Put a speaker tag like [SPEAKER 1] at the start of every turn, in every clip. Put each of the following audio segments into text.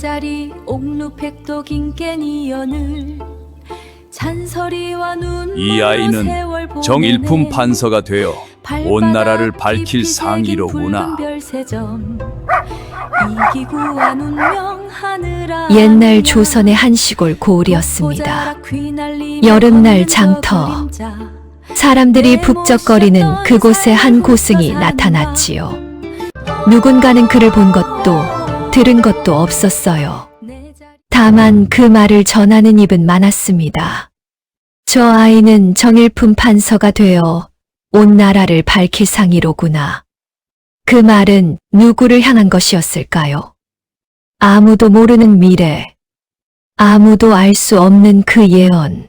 [SPEAKER 1] 짜리 옥루백도 긴깨니연을 잔소리와 눈물로
[SPEAKER 2] 이 아이는
[SPEAKER 1] 세월 보내네.
[SPEAKER 2] 정일품 판서가 되어 온 나라를 밝힐
[SPEAKER 1] 깊이
[SPEAKER 2] 상이로구나.
[SPEAKER 1] 새긴 붉은 별세점. 이기구한 운명 하늘아.
[SPEAKER 3] 옛날 조선의 한 시골 고을이었습니다. 여름날 장터. 사람들이 북적거리는 그곳에 한 고승이 나타났지요. 누군가는 그를 본 것도 들은 것도 없었어요. 다만 그 말을 전하는 입은 많았습니다. 저 아이는 정일품 판서가 되어 온 나라를 밝힐 상이로구나. 그 말은 누구를 향한 것이었을까요? 아무도 모르는 미래, 아무도 알 수 없는 그 예언.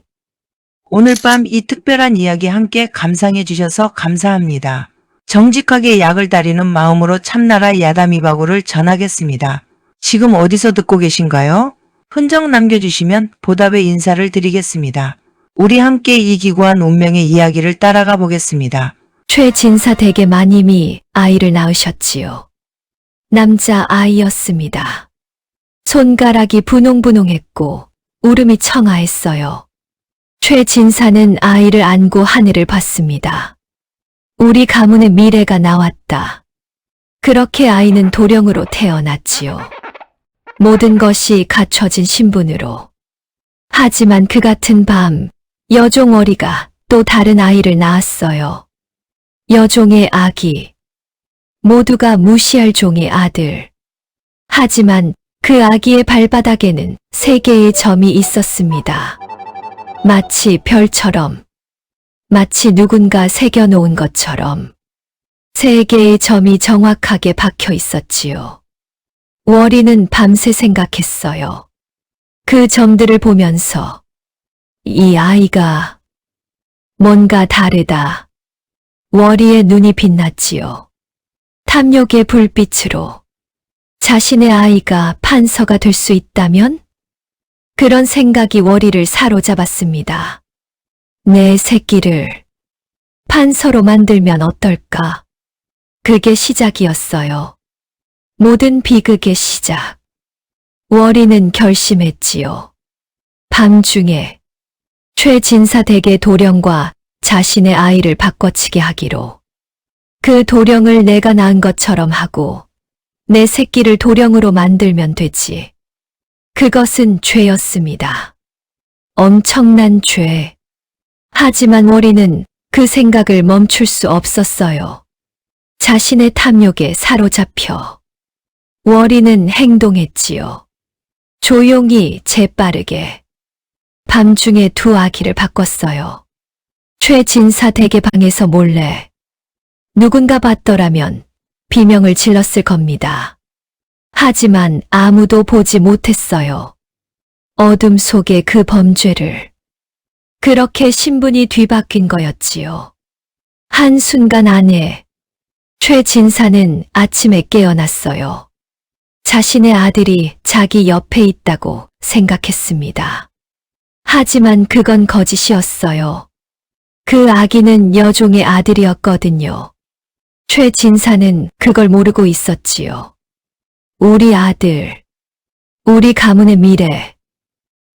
[SPEAKER 4] 오늘 밤 이 특별한 이야기 함께 감상해 주셔서 감사합니다. 정직하게 약을 다리는 마음으로 참나라 야담이바고를 전하겠습니다. 지금 어디서 듣고 계신가요? 흔적 남겨주시면 보답의 인사를 드리겠습니다. 우리 함께 이 기구한 운명의 이야기를 따라가 보겠습니다.
[SPEAKER 3] 최진사 댁의 마님이 아이를 낳으셨지요. 남자 아이였습니다. 손가락이 분홍분홍했고 울음이 청아했어요. 최진사는 아이를 안고 하늘을 봤습니다. 우리 가문의 미래가 나왔다. 그렇게 아이는 도령으로 태어났지요. 모든 것이 갖춰진 신분으로. 하지만 그 같은 밤, 여종어리가 또 다른 아이를 낳았어요. 여종의 아기. 모두가 무시할 종의 아들. 하지만 그 아기의 발바닥에는 3개의 점이 있었습니다. 마치 별처럼, 마치 누군가 새겨놓은 것처럼 3개의 점이 정확하게 박혀 있었지요. 월이는 밤새 생각했어요. 그 점들을 보면서 이 아이가 뭔가 다르다. 월이의 눈이 빛났지요. 탐욕의 불빛으로 자신의 아이가 판서가 될 수 있다면? 그런 생각이 월이를 사로잡았습니다. 내 새끼를 판서로 만들면 어떨까? 그게 시작이었어요. 모든 비극의 시작. 월이는 결심했지요. 밤중에 최진사 댁의 도령과 자신의 아이를 바꿔치게 하기로. 그 도령을 내가 낳은 것처럼 하고 내 새끼를 도령으로 만들면 되지. 그것은 죄였습니다. 엄청난 죄. 하지만 월이는 그 생각을 멈출 수 없었어요. 자신의 탐욕에 사로잡혀. 월이는 행동했지요. 조용히 재빠르게. 밤중에 2 아기를 바꿨어요. 최진사 댁의 방에서 몰래. 누군가 봤더라면 비명을 질렀을 겁니다. 하지만 아무도 보지 못했어요. 어둠 속의 그 범죄를. 그렇게 신분이 뒤바뀐 거였지요. 한순간 안에 최진사는 아침에 깨어났어요. 자신의 아들이 자기 옆에 있다고 생각했습니다. 하지만 그건 거짓이었어요. 그 아기는 여종의 아들이었거든요. 최진사는 그걸 모르고 있었지요. 우리 아들, 우리 가문의 미래,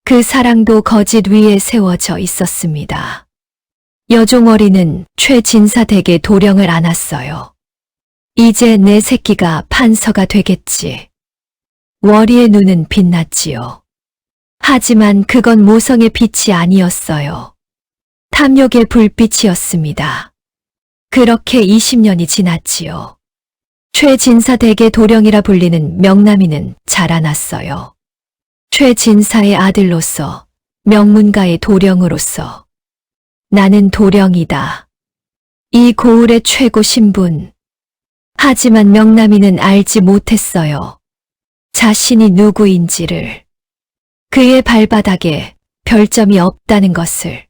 [SPEAKER 3] 그 사랑도 거짓 위에 세워져 있었습니다. 여종어리는 최진사 댁의 도령을 안았어요. 이제 내 새끼가 판서가 되겠지. 월이의 눈은 빛났지요. 하지만 그건 모성의 빛이 아니었어요. 탐욕의 불빛이었습니다. 그렇게 20년이 지났지요. 최진사 댁의 도령이라 불리는 명남이는 자라났어요. 최진사의 아들로서, 명문가의 도령으로서. 나는 도령이다. 이 고을의 최고 신분. 하지만 명남이는 알지 못했어요. 자신이 누구인지를. 그의 발바닥에 별점이 없다는 것을.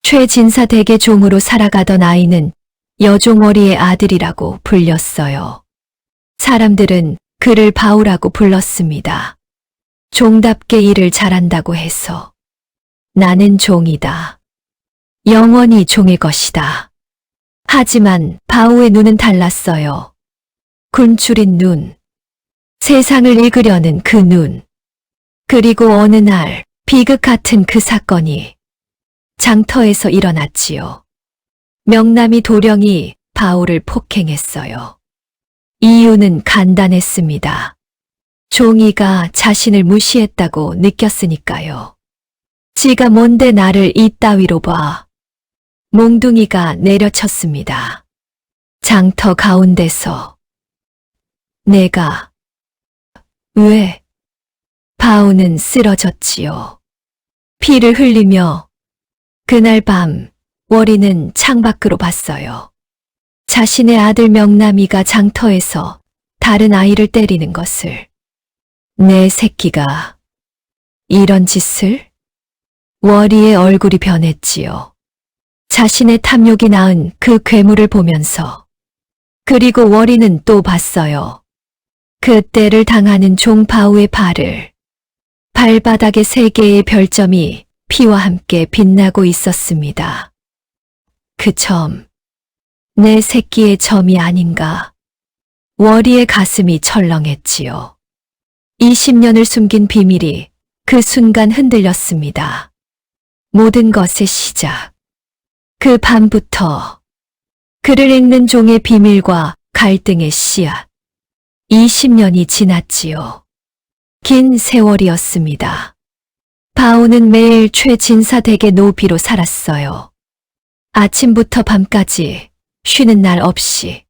[SPEAKER 3] 최진사 댁의 종으로 살아가던 아이는 여종어리의 아들이라고 불렸어요. 사람들은 그를 바우라고 불렀습니다. 종답게 일을 잘한다고 해서. 나는 종이다. 영원히 종일 것이다. 하지만 바우의 눈은 달랐어요. 굶주린 눈. 세상을 읽으려는 그 눈. 그리고 어느 날 비극 같은 그 사건이 장터에서 일어났지요. 명남이 도령이 바울을 폭행했어요. 이유는 간단했습니다. 종이가 자신을 무시했다고 느꼈으니까요. 지가 뭔데 나를 이따위로 봐. 몽둥이가 내려쳤습니다. 장터 가운데서. 내가. 왜? 바울은 쓰러졌지요. 피를 흘리며. 그날 밤 월이는 창밖으로 봤어요. 자신의 아들 명남이가 장터에서 다른 아이를 때리는 것을. 내 새끼가 이런 짓을? 월이의 얼굴이 변했지요. 자신의 탐욕이 낳은 그 괴물을 보면서. 그리고 월이는 또 봤어요. 그때를 당하는 종 바우의 발을. 발바닥에 3개의 별점이 피와 함께 빛나고 있었습니다. 그 점. 내 새끼의 점이 아닌가. 월이의 가슴이 철렁했지요. 20년을 숨긴 비밀이 그 순간 흔들렸습니다. 모든 것의 시작. 그 밤부터 그를 읽는 종의 비밀과 갈등의 씨앗. 20년이 지났지요. 긴 세월이었습니다. 바우는 매일 최진사 댁의 노비로 살았어요. 아침부터 밤까지 쉬는 날 없이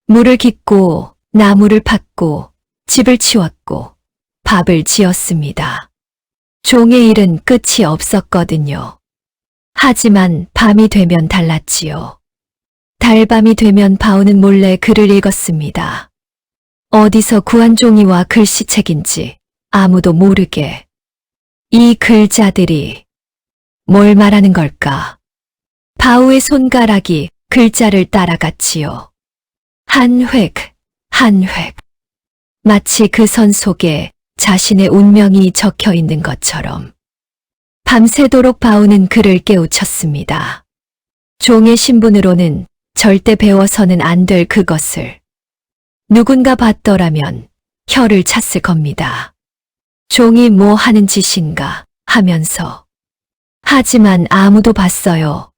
[SPEAKER 3] 물을 깃고 나무를 팠고 집을 치웠고 밥을 지었습니다. 종의 일은 끝이 없었거든요. 하지만 밤이 되면 달랐지요. 달밤이 되면 바우는 몰래 글을 읽었습니다. 어디서 구한 종이와 글씨책인지 아무도 모르게. 이 글자들이 뭘 말하는 걸까? 바우의 손가락이 글자를 따라갔지요. 한 획, 한 획. 마치 그 선 속에 자신의 운명이 적혀 있는 것처럼. 밤새도록 바우는 그를 깨우쳤습니다. 종의 신분으로는 절대 배워서는 안 될 그것을. 누군가 봤더라면 혀를 찼을 겁니다. 종이 뭐 하는 짓인가 하면서. 하지만 아무도 봤어요.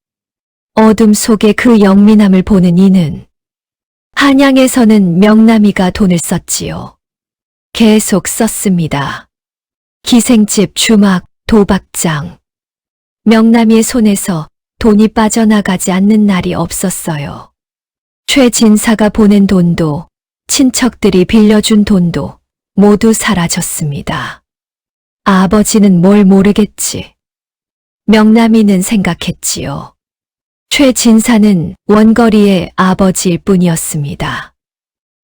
[SPEAKER 3] 어둠 속에 그 영민함을 보는 이는. 한양에서는 명남이가 돈을 썼지요. 계속 썼습니다. 기생집, 주막, 도박장. 명남이의 손에서 돈이 빠져나가지 않는 날이 없었어요. 최진사가 보낸 돈도 친척들이 빌려준 돈도 모두 사라졌습니다. 아버지는 뭘 모르겠지. 명남이는 생각했지요. 최진사는 원거리의 아버지일 뿐이었습니다.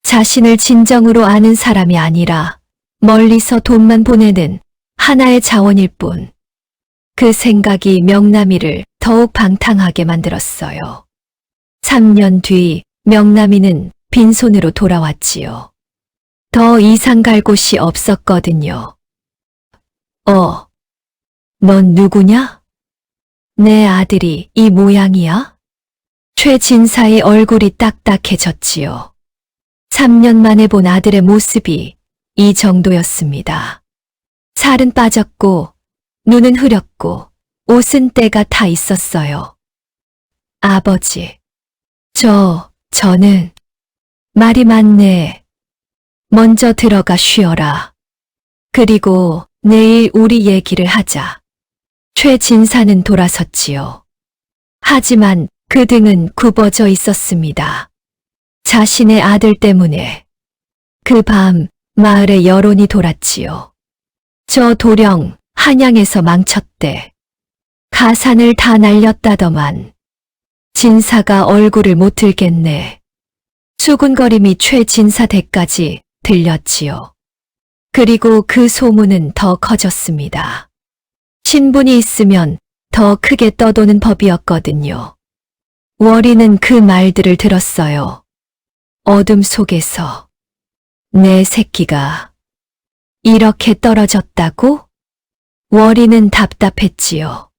[SPEAKER 3] 자신을 진정으로 아는 사람이 아니라 멀리서 돈만 보내는 하나의 자원일 뿐. 그 생각이 명남이를 더욱 방탕하게 만들었어요. 3년 뒤 명남이는 빈손으로 돌아왔지요. 더 이상 갈 곳이 없었거든요. 넌 누구냐? 내 아들이 이 모양이야? 최진사의 얼굴이 딱딱해졌지요. 3년 만에 본 아들의 모습이 이 정도였습니다. 살은 빠졌고 눈은 흐렸고 옷은 때가 타 있었어요. 아버지, 저는 말이 많네. 먼저 들어가 쉬어라. 그리고 내일 우리 얘기를 하자. 최진사는 돌아섰지요. 하지만 그 등은 굽어져 있었습니다. 자신의 아들 때문에. 그 밤 마을에 여론이 돌았지요. 저 도령 한양에서 망쳤대. 가산을 다 날렸다더만. 진사가 얼굴을 못 들겠네. 수군거림이 최진사 댁까지 들렸지요. 그리고 그 소문은 더 커졌습니다. 신분이 있으면 더 크게 떠도는 법이었거든요. 월이는 그 말들을 들었어요. 어둠 속에서. 내 새끼가 이렇게 떨어졌다고? 월이는 답답했지요.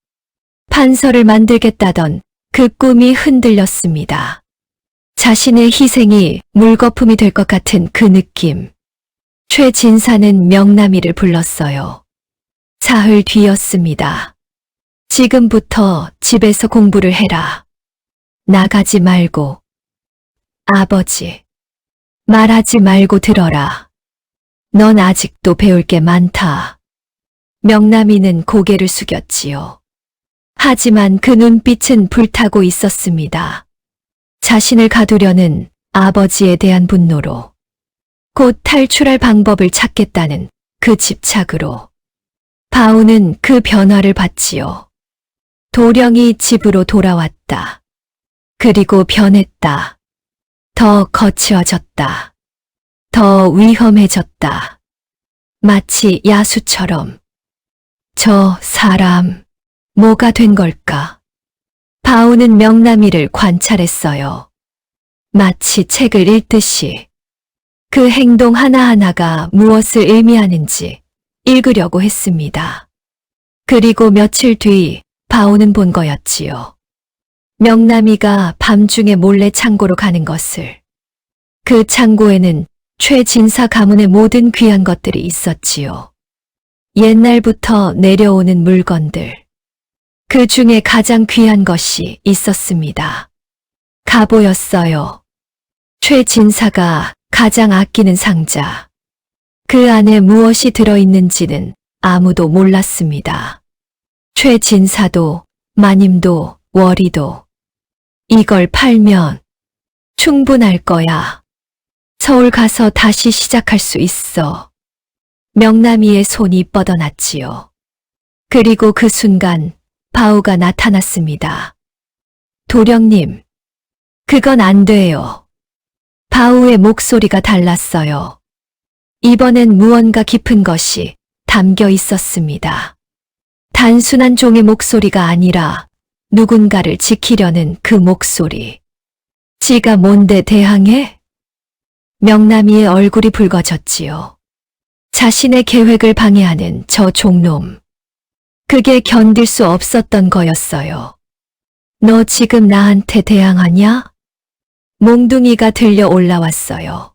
[SPEAKER 3] 판서를 만들겠다던 그 꿈이 흔들렸습니다. 자신의 희생이 물거품이 될 것 같은 그 느낌. 최진사는 명남이를 불렀어요. 사흘 뒤였습니다. 지금부터 집에서 공부를 해라. 나가지 말고. 아버지, 말하지 말고 들어라. 넌 아직도 배울 게 많다. 명남이는 고개를 숙였지요. 하지만 그 눈빛은 불타고 있었습니다. 자신을 가두려는 아버지에 대한 분노로, 곧 탈출할 방법을 찾겠다는 그 집착으로. 바우는 그 변화를 봤지요. 도령이 집으로 돌아왔다. 그리고 변했다. 더 거칠어졌다. 더 위험해졌다. 마치 야수처럼. 저 사람, 뭐가 된 걸까? 바우는 명남이를 관찰했어요. 마치 책을 읽듯이. 그 행동 하나하나가 무엇을 의미하는지 읽으려고 했습니다. 그리고 며칠 뒤 바우는 본 거였지요. 명남이가 밤중에 몰래 창고로 가는 것을. 그 창고에는 최진사 가문의 모든 귀한 것들이 있었지요. 옛날부터 내려오는 물건들. 그 중에 가장 귀한 것이 있었습니다. 갑오였어요. 최진사가 가장 아끼는 상자. 그 안에 무엇이 들어있는지는 아무도 몰랐습니다. 최진사도, 마님도, 월이도. 이걸 팔면 충분할 거야. 서울 가서 다시 시작할 수 있어. 명남이의 손이 뻗어났지요. 그리고 그 순간 바우가 나타났습니다. 도령님, 그건 안 돼요. 바우의 목소리가 달랐어요. 이번엔 무언가 깊은 것이 담겨 있었습니다. 단순한 종의 목소리가 아니라 누군가를 지키려는 그 목소리. 지가 뭔데 대항해? 명남이의 얼굴이 붉어졌지요. 자신의 계획을 방해하는 저 종놈. 그게 견딜 수 없었던 거였어요. 너 지금 나한테 대항하냐? 몽둥이가 들려 올라왔어요.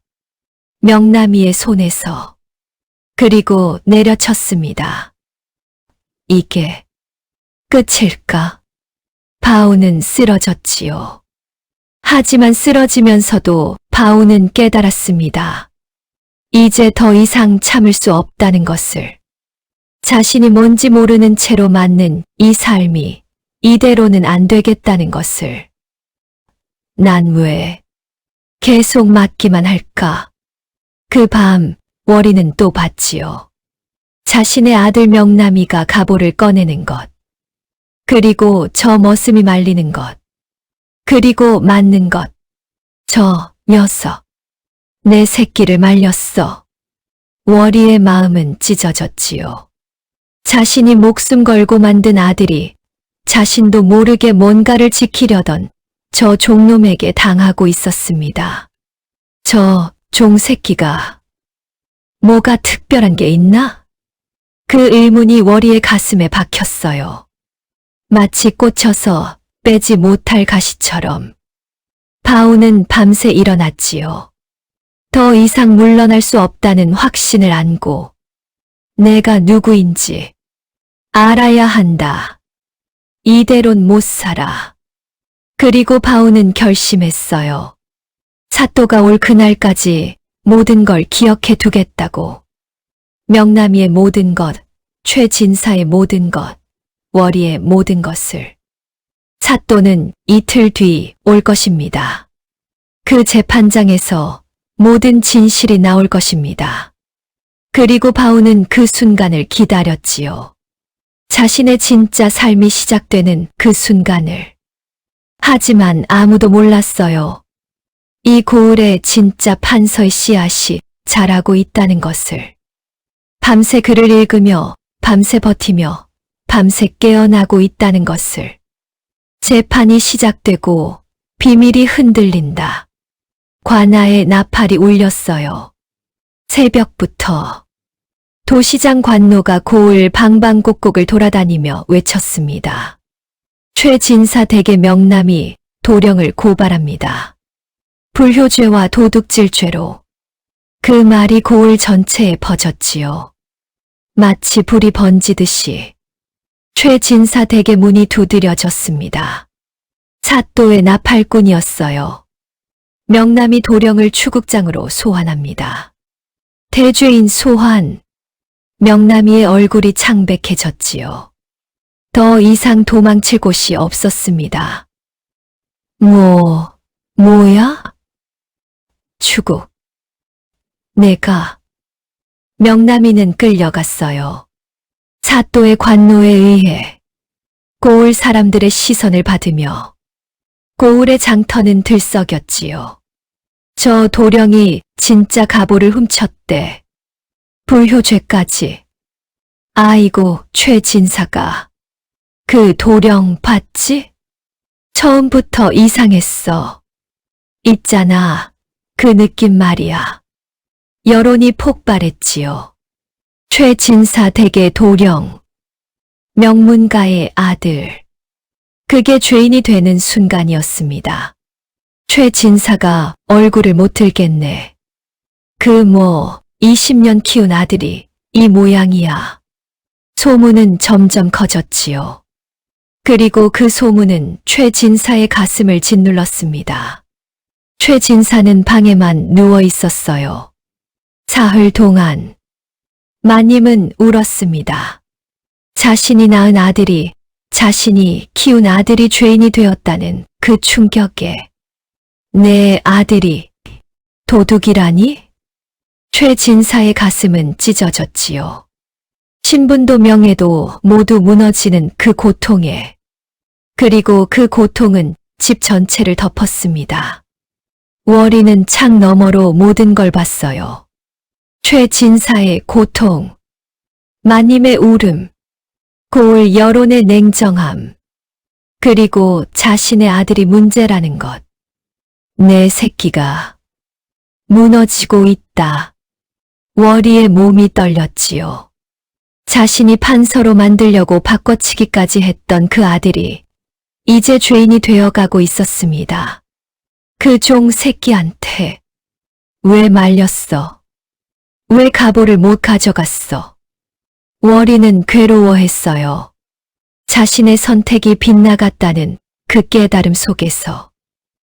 [SPEAKER 3] 명남이의 손에서. 그리고 내려쳤습니다. 이게 끝일까? 바우는 쓰러졌지요. 하지만 쓰러지면서도 바우는 깨달았습니다. 이제 더 이상 참을 수 없다는 것을. 자신이 뭔지 모르는 채로 맞는 이 삶이 이대로는 안 되겠다는 것을. 난 왜 계속 맞기만 할까? 그 밤 월이는 또 봤지요. 자신의 아들 명남이가 갑오를 꺼내는 것. 그리고 저 머슴이 말리는 것. 그리고 맞는 것. 저 녀석. 내 새끼를 말렸어. 월이의 마음은 찢어졌지요. 자신이 목숨 걸고 만든 아들이 자신도 모르게 뭔가를 지키려던 저 종놈에게 당하고 있었습니다. 저 종새끼가 뭐가 특별한 게 있나? 그 의문이 월이의 가슴에 박혔어요. 마치 꽂혀서 빼지 못할 가시처럼. 바우는 밤새 일어났지요. 더 이상 물러날 수 없다는 확신을 안고 내가 누구인지 알아야 한다. 이대론 못 살아. 그리고 바우는 결심했어요. 사또가 올 그날까지 모든 걸 기억해 두겠다고. 명남이의 모든 것, 최진사의 모든 것, 월이의 모든 것을. 사또는 이틀 뒤 올 것입니다. 그 재판장에서 모든 진실이 나올 것입니다. 그리고 바우는 그 순간을 기다렸지요. 자신의 진짜 삶이 시작되는 그 순간을. 하지만 아무도 몰랐어요. 이 고을에 진짜 판서의 씨앗이 자라고 있다는 것을. 밤새 글을 읽으며, 밤새 버티며, 밤새 깨어나고 있다는 것을. 재판이 시작되고 비밀이 흔들린다. 관아의 나팔이 울렸어요. 새벽부터 도시장 관노가 고을 방방곡곡을 돌아다니며 외쳤습니다. 최진사 댁의 명남이 도령을 고발합니다. 불효죄와 도둑질죄로. 그 말이 고을 전체에 퍼졌지요. 마치 불이 번지듯이 최진사 댁의 문이 두드려졌습니다. 사또의 나팔꾼이었어요. 명남이 도령을 추국장으로 소환합니다. 대죄인 소환. 명남이의 얼굴이 창백해졌지요. 더 이상 도망칠 곳이 없었습니다. 뭐야? 추국. 내가. 명남이는 끌려갔어요. 사또의 관노에 의해 고을 사람들의 시선을 받으며 고을의 장터는 들썩였지요. 저 도령이 진짜 가보를 훔쳤대. 불효죄까지. 아이고, 최진사가. 그 도령 봤지? 처음부터 이상했어. 있잖아, 그 느낌 말이야. 여론이 폭발했지요. 최진사 댁의 도령. 명문가의 아들. 그게 죄인이 되는 순간이었습니다. 최진사가 얼굴을 못 들겠네. 20년 키운 아들이 이 모양이야. 소문은 점점 커졌지요. 그리고 그 소문은 최진사의 가슴을 짓눌렀습니다. 최진사는 방에만 누워 있었어요. 사흘 동안. 마님은 울었습니다. 자신이 낳은 아들이, 자신이 키운 아들이 죄인이 되었다는 그 충격에. 내 아들이 도둑이라니? 최진사의 가슴은 찢어졌지요. 신분도 명예도 모두 무너지는 그 고통에. 그리고 그 고통은 집 전체를 덮었습니다. 월이는 창 너머로 모든 걸 봤어요. 최진사의 고통, 마님의 울음, 고을 여론의 냉정함, 그리고 자신의 아들이 문제라는 것. 내 새끼가 무너지고 있다. 월이의 몸이 떨렸지요. 자신이 판서로 만들려고 바꿔치기까지 했던 그 아들이 이제 죄인이 되어가고 있었습니다. 그 종 새끼한테 왜 말렸어? 왜 가보를 못 가져갔어? 월이는 괴로워했어요. 자신의 선택이 빗나갔다는 그 깨달음 속에서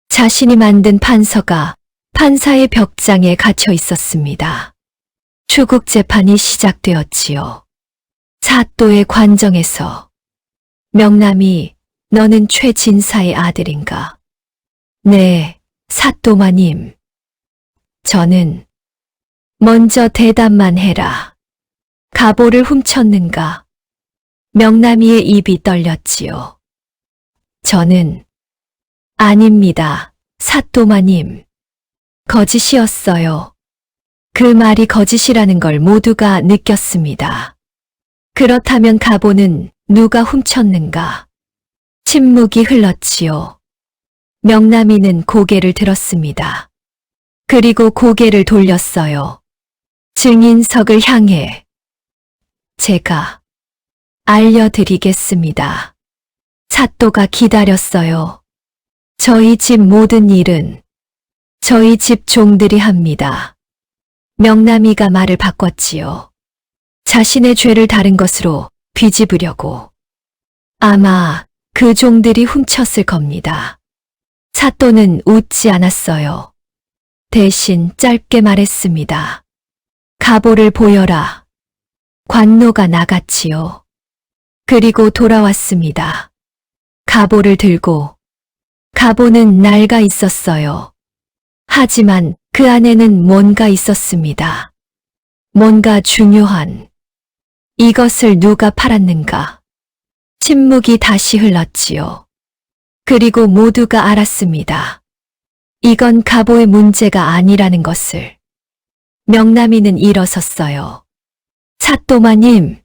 [SPEAKER 3] 자신이 만든 판서가 판사의 벽장에 갇혀 있었습니다. 추국 재판이 시작되었지요. 사또의 관정에서 명남이 너는 최진사의 아들인가? 네, 사또마님. 저는 먼저 대답만 해라. 가보를 훔쳤는가? 명남이의 입이 떨렸지요. 저는 아닙니다, 사또마님. 거짓이었어요. 그 말이 거짓이라는 걸 모두가 느꼈습니다. 그렇다면 가보는 누가 훔쳤는가? 침묵이 흘렀지요. 명남이는 고개를 들었습니다. 그리고 고개를 돌렸어요. 증인석을 향해. 제가 알려드리겠습니다. 사또가 기다렸어요. 저희 집 모든 일은 저희 집 종들이 합니다. 명남이가 말을 바꿨지요. 자신의 죄를 다른 것으로 뒤집으려고. 아마 그 종들이 훔쳤을 겁니다. 사또는 웃지 않았어요. 대신 짧게 말했습니다. 가보를 보여라. 관노가 나갔지요. 그리고 돌아왔습니다. 가보를 들고. 가보는 낡아 있었어요. 하지만 그 안에는 뭔가 있었습니다. 뭔가 중요한. 이것을 누가 팔았는가? 침묵이 다시 흘렀지요. 그리고 모두가 알았습니다. 이건 가보의 문제가 아니라는 것을. 명남이는 일어섰어요. 사또마님,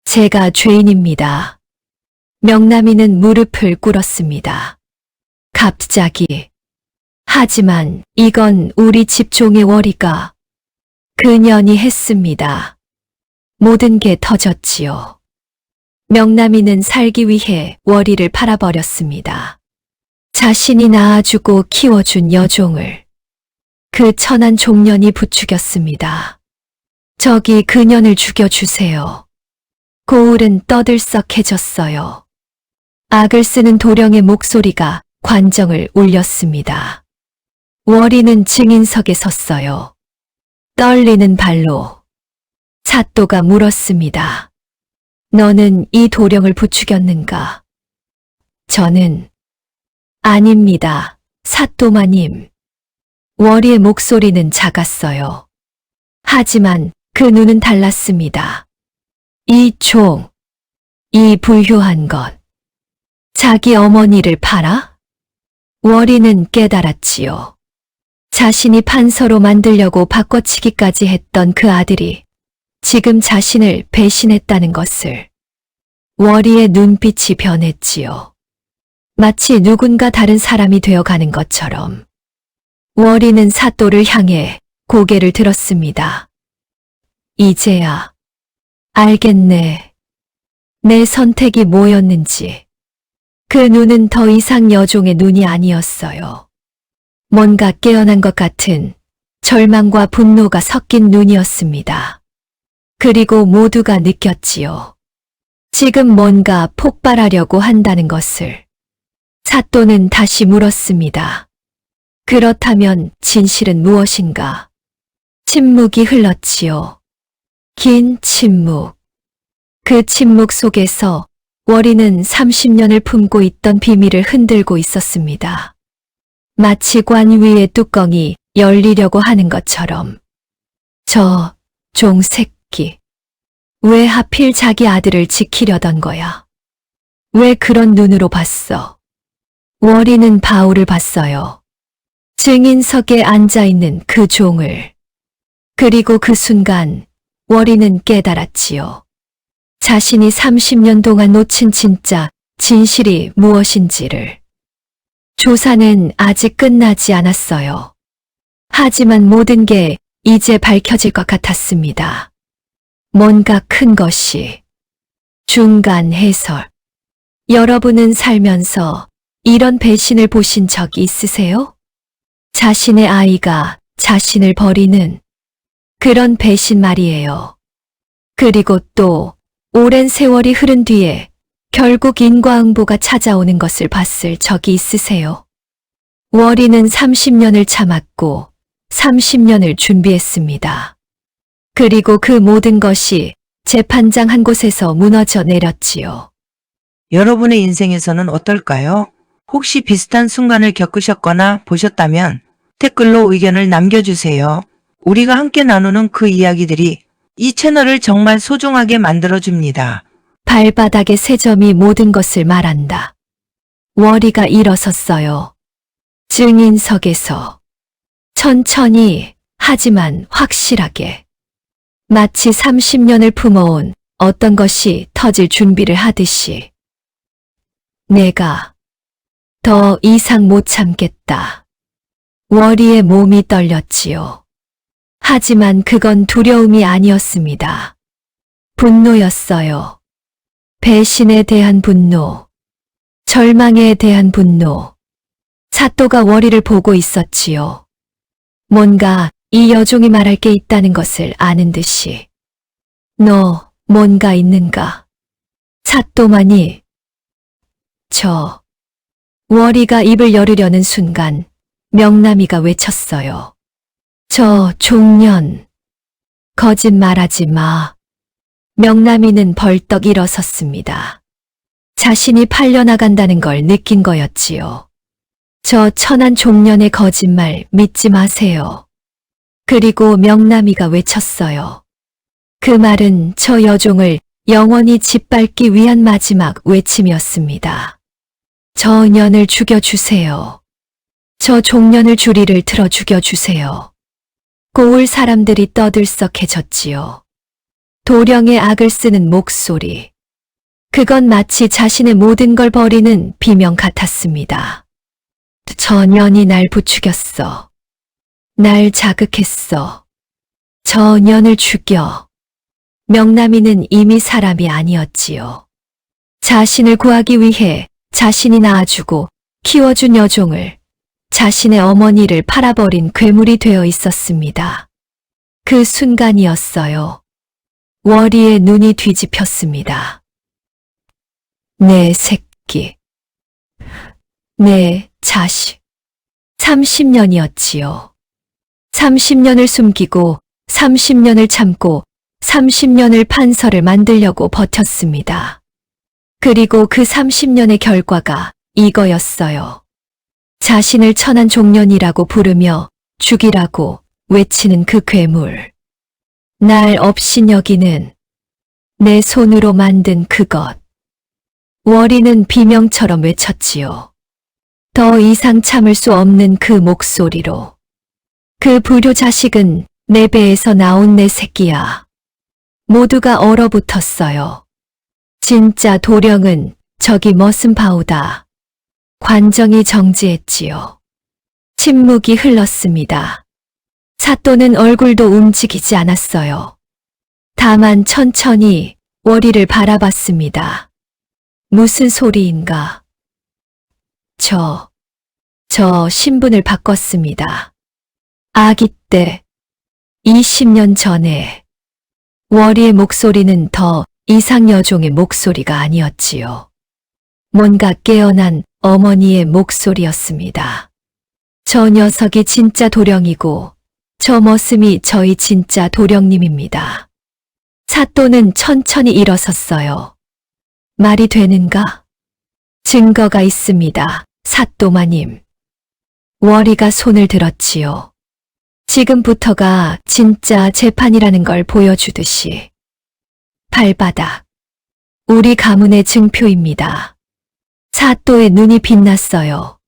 [SPEAKER 3] 제가 죄인입니다. 명남이는 무릎을 꿇었습니다. 갑자기. 하지만 이건 우리 집종의 월이가 그년이 했습니다. 모든 게 터졌지요. 명남이는 살기 위해 월이를 팔아버렸습니다. 자신이 낳아주고 키워준 여종을 그 천한 종년이 부추겼습니다. 저기 그년을 죽여주세요. 고을은 떠들썩해졌어요. 악을 쓰는 도령의 목소리가 관정을 울렸습니다. 월이는 증인석에 섰어요. 떨리는 발로 사또가 물었습니다. 너는 이 도령을 부추겼는가? 저는 아닙니다, 사또마님. 월이의 목소리는 작았어요. 하지만 그 눈은 달랐습니다. 이 불효한 것. 자기 어머니를 팔아? 월이는 깨달았지요. 자신이 판서로 만들려고 바꿔치기까지 했던 그 아들이 지금 자신을 배신했다는 것을. 월이의 눈빛이 변했지요. 마치 누군가 다른 사람이 되어가는 것처럼. 월이는 사또를 향해 고개를 들었습니다. 이제야 알겠네. 내 선택이 뭐였는지. 그 눈은 더 이상 여종의 눈이 아니었어요. 뭔가 깨어난 것 같은 절망과 분노가 섞인 눈이었습니다. 그리고 모두가 느꼈지요. 지금 뭔가 폭발하려고 한다는 것을. 사또는 다시 물었습니다. 그렇다면 진실은 무엇인가? 침묵이 흘렀지요. 긴 침묵. 그 침묵 속에서 월이는 30년을 품고 있던 비밀을 흔들고 있었습니다. 마치 관 위의 뚜껑이 열리려고 하는 것처럼. 저 종새끼. 왜 하필 자기 아들을 지키려던 거야? 왜 그런 눈으로 봤어? 월이는 바울을 봤어요. 증인석에 앉아있는 그 종을. 그리고 그 순간 월이는 깨달았지요. 자신이 30년 동안 놓친 진짜 진실이 무엇인지를. 조사는 아직 끝나지 않았어요. 하지만 모든 게 이제 밝혀질 것 같았습니다. 뭔가 큰 것이. 중간 해설. 여러분은 살면서 이런 배신을 보신 적 있으세요? 자신의 아이가 자신을 버리는 그런 배신 말이에요. 그리고 또 오랜 세월이 흐른 뒤에 결국 인과응보가 찾아오는 것을 봤을 적이 있으세요? 월이는 30년을 참았고 30년을 준비했습니다. 그리고 그 모든 것이 재판장 한 곳에서 무너져 내렸지요.
[SPEAKER 4] 여러분의 인생에서는 어떨까요? 혹시 비슷한 순간을 겪으셨거나 보셨다면 댓글로 의견을 남겨주세요. 우리가 함께 나누는 그 이야기들이 이 채널을 정말 소중하게 만들어줍니다.
[SPEAKER 3] 발바닥의 세 점이 모든 것을 말한다. 월이가 일어섰어요. 증인석에서. 천천히, 하지만 확실하게. 마치 30년을 품어온 어떤 것이 터질 준비를 하듯이. 내가 더 이상 못 참겠다. 월이의 몸이 떨렸지요. 하지만 그건 두려움이 아니었습니다. 분노였어요. 배신에 대한 분노, 절망에 대한 분노. 사또가 월이를 보고 있었지요. 뭔가 이 여종이 말할 게 있다는 것을 아는 듯이. 너 뭔가 있는가? 사또만이. 월이가 입을 열으려는 순간 명남이가 외쳤어요. 저 종년. 거짓말하지 마. 명남이는 벌떡 일어섰습니다. 자신이 팔려나간다는 걸 느낀 거였지요. 저 천한 종년의 거짓말 믿지 마세요. 그리고 명남이가 외쳤어요. 그 말은 저 여종을 영원히 짓밟기 위한 마지막 외침이었습니다. 저 년을 죽여주세요. 저 종년을 주리를 틀어 죽여주세요. 고을 사람들이 떠들썩해졌지요. 도령의 악을 쓰는 목소리. 그건 마치 자신의 모든 걸 버리는 비명 같았습니다. 저 년이 날 부추겼어. 날 자극했어. 저 년을 죽여. 명남이는 이미 사람이 아니었지요. 자신을 구하기 위해 자신이 낳아주고 키워준 여종을 자신의 어머니를 팔아버린 괴물이 되어 있었습니다. 그 순간이었어요. 월이의 눈이 뒤집혔습니다. 내 새끼. 내 자식. 30년이었지요. 30년을 숨기고 30년을 참고 30년을 판서를 만들려고 버텼습니다. 그리고 그 30년의 결과가 이거였어요. 자신을 천한 종년이라고 부르며 죽이라고 외치는 그 괴물. 날 없인 여기는 내 손으로 만든 그것. 월이는 비명처럼 외쳤지요. 더 이상 참을 수 없는 그 목소리로. 그 불효 자식은 내 배에서 나온 내 새끼야. 모두가 얼어붙었어요. 진짜 도령은 저기 머슴 바우다. 관정이 정지했지요. 침묵이 흘렀습니다. 사또는 얼굴도 움직이지 않았어요. 다만 천천히 월이를 바라봤습니다. 무슨 소리인가? 저 신분을 바꿨습니다. 아기 때 20년 전에 월이의 목소리는 더 이상 여종의 목소리가 아니었지요. 뭔가 깨어난 어머니의 목소리였습니다. 저 녀석이 진짜 도령이고 저 머슴이 저희 진짜 도령님입니다. 사또는 천천히 일어섰어요. 말이 되는가? 증거가 있습니다. 사또마님. 월이가 손을 들었지요. 지금부터가 진짜 재판이라는 걸 보여주듯이. 발바닥. 우리 가문의 증표입니다. 사또의 눈이 빛났어요.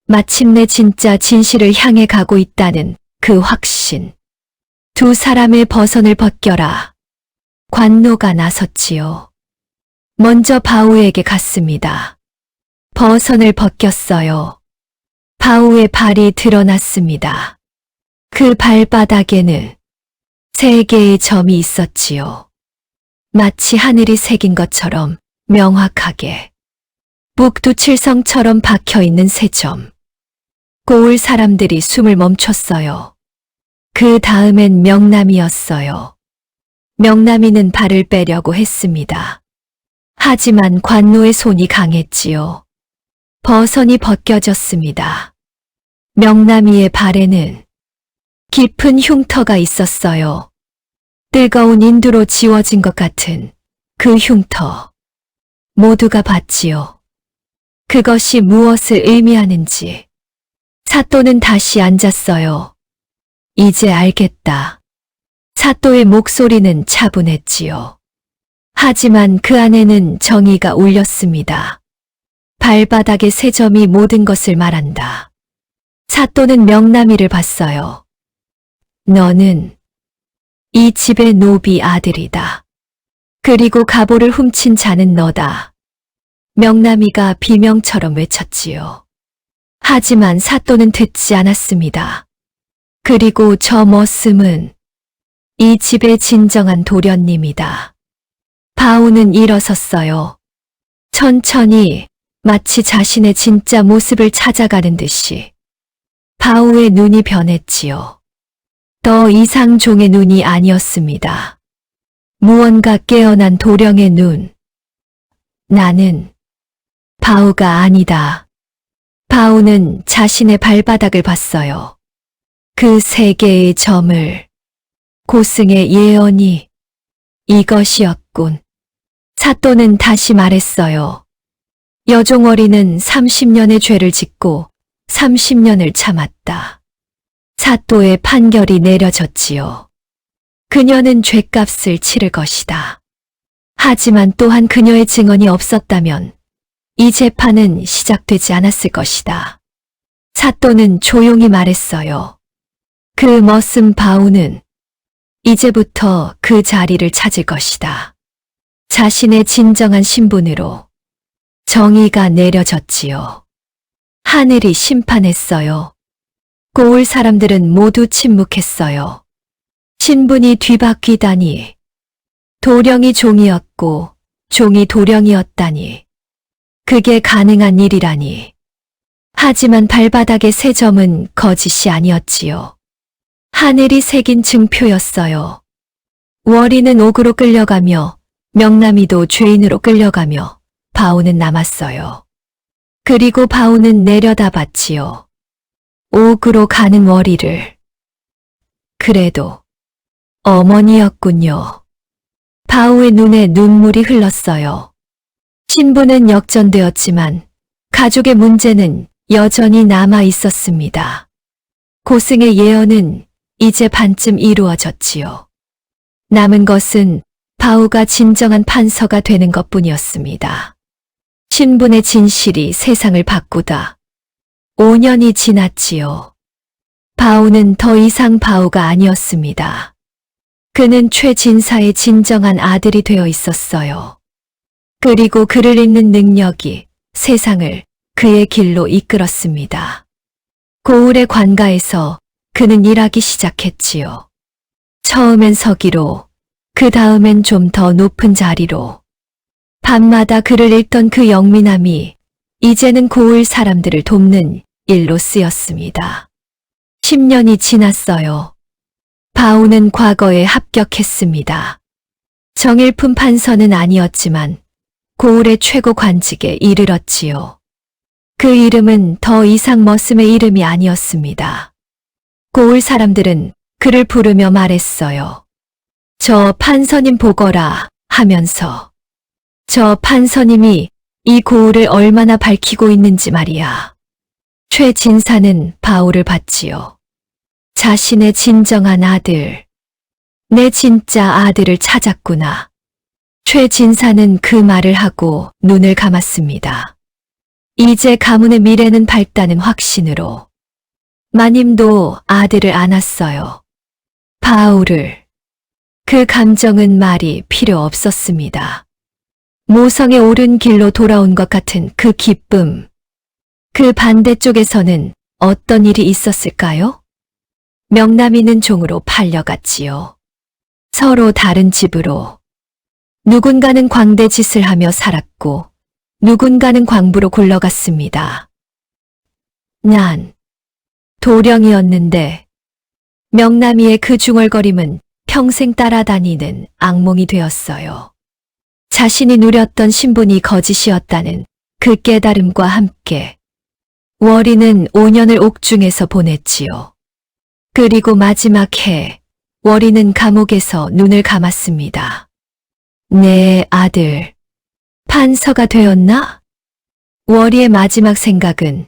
[SPEAKER 3] 마침내 진짜 진실을 향해 가고 있다는 그 확신. 두 사람의 버선을 벗겨라. 관노가 나섰지요. 먼저 바우에게 갔습니다. 버선을 벗겼어요. 바우의 발이 드러났습니다. 그 발바닥에는 3개의 점이 있었지요. 마치 하늘이 새긴 것처럼 명확하게. 북두칠성처럼 박혀있는 3점. 고을 사람들이 숨을 멈췄어요. 그 다음엔 명남이었어요. 명남이는 발을 빼려고 했습니다. 하지만 관노의 손이 강했지요. 버선이 벗겨졌습니다. 명남이의 발에는 깊은 흉터가 있었어요. 뜨거운 인두로 지워진 것 같은 그 흉터. 모두가 봤지요. 그것이 무엇을 의미하는지. 사또는 다시 앉았어요. 이제 알겠다. 사또의 목소리는 차분했지요. 하지만 그 안에는 정의가 울렸습니다. 발바닥의 3점이 모든 것을 말한다. 사또는 명남이를 봤어요. 너는 이 집의 노비 아들이다. 그리고 갑오를 훔친 자는 너다. 명남이가 비명처럼 외쳤지요. 하지만 사또는 듣지 않았습니다. 그리고 저 머슴은 이 집의 진정한 도련님이다. 바우는 일어섰어요. 천천히 마치 자신의 진짜 모습을 찾아가는 듯이. 바우의 눈이 변했지요. 더 이상 종의 눈이 아니었습니다. 무언가 깨어난 도령의 눈. 나는 바우가 아니다. 바우는 자신의 발바닥을 봤어요. 그 3개의 점을. 고승의 예언이 이것이었군. 사또는 다시 말했어요. 여종어리는 30년의 죄를 짓고 30년을 참았다. 사또의 판결이 내려졌지요. 그녀는 죗값을 치를 것이다. 하지만 또한 그녀의 증언이 없었다면 이 재판은 시작되지 않았을 것이다. 사또는 조용히 말했어요. 그 머슴 바우는 이제부터 그 자리를 찾을 것이다. 자신의 진정한 신분으로. 정의가 내려졌지요. 하늘이 심판했어요. 고을 사람들은 모두 침묵했어요. 신분이 뒤바뀌다니. 도령이 종이었고 종이 도령이었다니. 그게 가능한 일이라니. 하지만 발바닥의 3점은 거짓이 아니었지요. 하늘이 새긴 증표였어요. 월이는 옥으로 끌려가며 명남이도 죄인으로 끌려가며 바오는 남았어요. 그리고 바오는 내려다봤지요. 옥으로 가는 월이를. 그래도 어머니였군요. 바오의 눈에 눈물이 흘렀어요. 신부는 역전되었지만 가족의 문제는 여전히 남아 있었습니다. 고승의 예언은 이제 반쯤 이루어졌지요. 남은 것은 바오가 진정한 판서가 되는 것뿐이었습니다. 신분의 진실이 세상을 바꾸다. 5년이 지났지요. 바오는 더 이상 바오가 아니었습니다. 그는 최진사의 진정한 아들이 되어 있었어요. 그리고 그를 잇는 능력이 세상을 그의 길로 이끌었습니다. 고을의 관가에서 그는 일하기 시작했지요. 처음엔 서기로, 그 다음엔 좀 더 높은 자리로. 밤마다 그를 읽던 그 영민함이 이제는 고을 사람들을 돕는 일로 쓰였습니다. 10년이 지났어요. 바오는 과거에 합격했습니다. 정일품 판서는 아니었지만 고을의 최고 관직에 이르렀지요. 그 이름은 더 이상 머슴의 이름이 아니었습니다. 고을 사람들은 그를 부르며 말했어요. 저 판서님 보거라 하면서. 저 판서님이 이 고을을 얼마나 밝히고 있는지 말이야. 최진사는 바오를 봤지요. 자신의 진정한 아들, 내 진짜 아들을 찾았구나. 최진사는 그 말을 하고 눈을 감았습니다. 이제 가문의 미래는 밝다는 확신으로. 마님도 아들을 안았어요. 바오를. 그 감정은 말이 필요 없었습니다. 모성의 옳은 길로 돌아온 것 같은 그 기쁨. 그 반대쪽에서는 어떤 일이 있었을까요? 명남이는 종으로 팔려갔지요. 서로 다른 집으로. 누군가는 광대 짓을 하며 살았고 누군가는 광부로 굴러갔습니다. 난 도령이었는데 명남이의 그 중얼거림은 평생 따라다니는 악몽이 되었어요. 자신이 누렸던 신분이 거짓이었다는 그 깨달음과 함께 월이는 5년을 옥중에서 보냈지요. 그리고 마지막 해 월이는 감옥에서 눈을 감았습니다. 내 아들, 판서가 되었나? 월이의 마지막 생각은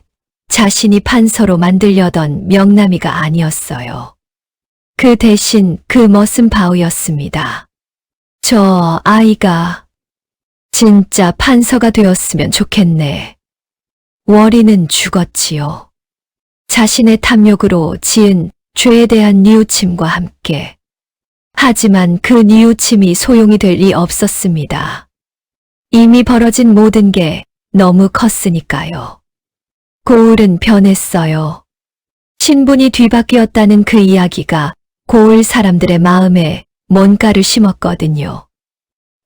[SPEAKER 3] 자신이 판서로 만들려던 명남이가 아니었어요. 그 대신 그 머슴 바오였습니다. 저 아이가 진짜 판서가 되었으면 좋겠네. 월이는 죽었지요. 자신의 탐욕으로 지은 죄에 대한 뉘우침과 함께. 하지만 그 뉘우침이 소용이 될 리 없었습니다. 이미 벌어진 모든 게 너무 컸으니까요. 고을은 변했어요. 신분이 뒤바뀌었다는 그 이야기가 고을 사람들의 마음에 뭔가를 심었거든요.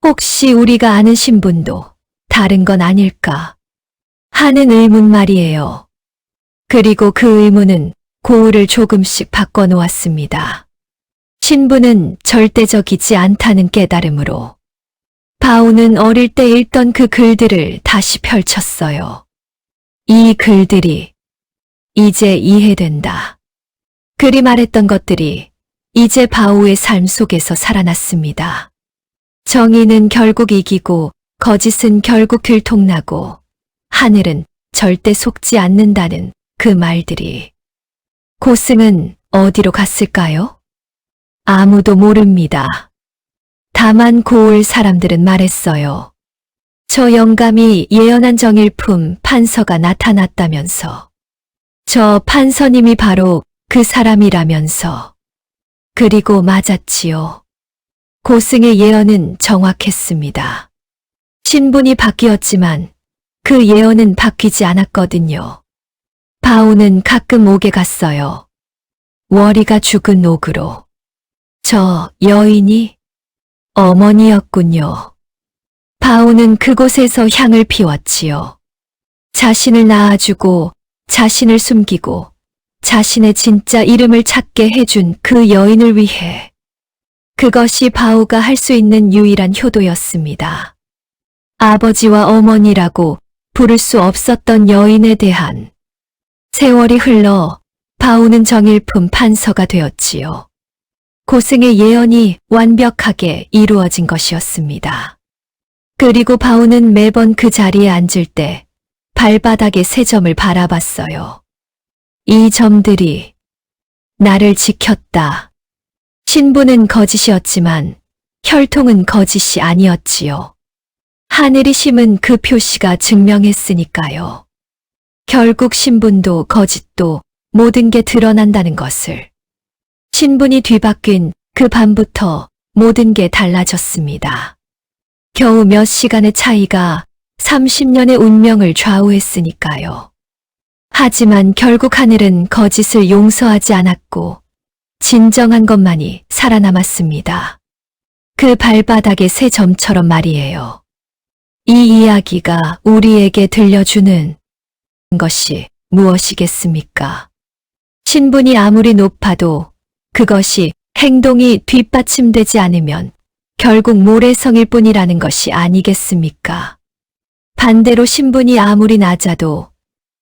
[SPEAKER 3] 혹시 우리가 아는 신분도 다른 건 아닐까 하는 의문 말이에요. 그리고 그 의문은 고을을 조금씩 바꿔놓았습니다. 신분은 절대적이지 않다는 깨달음으로. 바오는 어릴 때 읽던 그 글들을 다시 펼쳤어요. 이 글들이 이제 이해된다. 그리 말했던 것들이 이제 바오의 삶 속에서 살아났습니다. 정의는 결국 이기고 거짓은 결국 들통나고 하늘은 절대 속지 않는다는 그 말들이. 고승은 어디로 갔을까요? 아무도 모릅니다. 다만 고을 사람들은 말했어요. 저 영감이 예언한 정일품 판서가 나타났다면서. 저 판서님이 바로 그 사람이라면서. 그리고 맞았지요. 고승의 예언은 정확했습니다. 신분이 바뀌었지만 그 예언은 바뀌지 않았거든요. 바오는 가끔 옥에 갔어요. 월이가 죽은 옥으로. 저 여인이 어머니였군요. 바오는 그곳에서 향을 피웠지요. 자신을 낳아주고 자신을 숨기고 자신의 진짜 이름을 찾게 해준 그 여인을 위해. 그것이 바오가 할 수 있는 유일한 효도였습니다. 아버지와 어머니라고 부를 수 없었던 여인에 대한. 세월이 흘러 바오는 정일품 판서가 되었지요. 고생의 예언이 완벽하게 이루어진 것이었습니다. 그리고 바오는 매번 그 자리에 앉을 때 발바닥의 세 점을 바라봤어요. 이 점들이 나를 지켰다. 신부는 거짓이었지만 혈통은 거짓이 아니었지요. 하늘이 심은 그 표시가 증명했으니까요. 결국 신분도 거짓도 모든 게 드러난다는 것을. 신분이 뒤바뀐 그 밤부터 모든 게 달라졌습니다. 겨우 몇 시간의 차이가 30년의 운명을 좌우했으니까요. 하지만 결국 하늘은 거짓을 용서하지 않았고 진정한 것만이 살아남았습니다. 그 발바닥의 새 점처럼 말이에요. 이 이야기가 우리에게 들려주는 것이 무엇이겠습니까? 신분이 아무리 높아도 그것이 행동이 뒷받침되지 않으면 결국 모래성일 뿐이라는 것이 아니겠습니까? 반대로 신분이 아무리 낮아도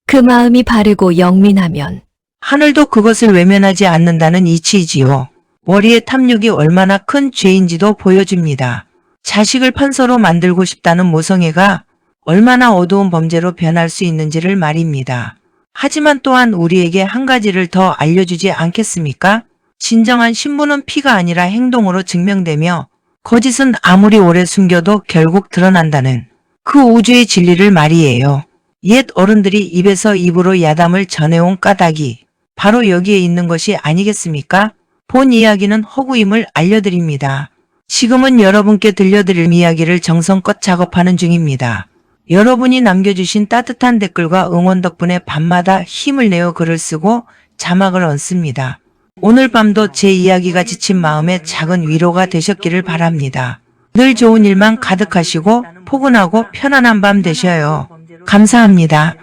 [SPEAKER 3] 그 마음이 바르고 영민하면
[SPEAKER 4] 하늘도 그것을 외면하지 않는다는 이치이지요. 월의의 탐욕이 얼마나 큰 죄인지도 보여줍니다. 자식을 판서로 만들고 싶다는 모성애가 얼마나 어두운 범죄로 변할 수 있는지를 말입니다. 하지만 또한 우리에게 한 가지를 더 알려주지 않겠습니까? 진정한 신분은 피가 아니라 행동으로 증명되며 거짓은 아무리 오래 숨겨도 결국 드러난다는 그 우주의 진리를 말이에요. 옛 어른들이 입에서 입으로 야담을 전해온 까닭이 바로 여기에 있는 것이 아니겠습니까? 본 이야기는 허구임을 알려드립니다. 지금은 여러분께 들려드릴 이야기를 정성껏 작업하는 중입니다. 여러분이 남겨주신 따뜻한 댓글과 응원 덕분에 밤마다 힘을 내어 글을 쓰고 자막을 얹습니다. 오늘 밤도 제 이야기가 지친 마음에 작은 위로가 되셨기를 바랍니다. 늘 좋은 일만 가득하시고 포근하고 편안한 밤 되셔요. 감사합니다.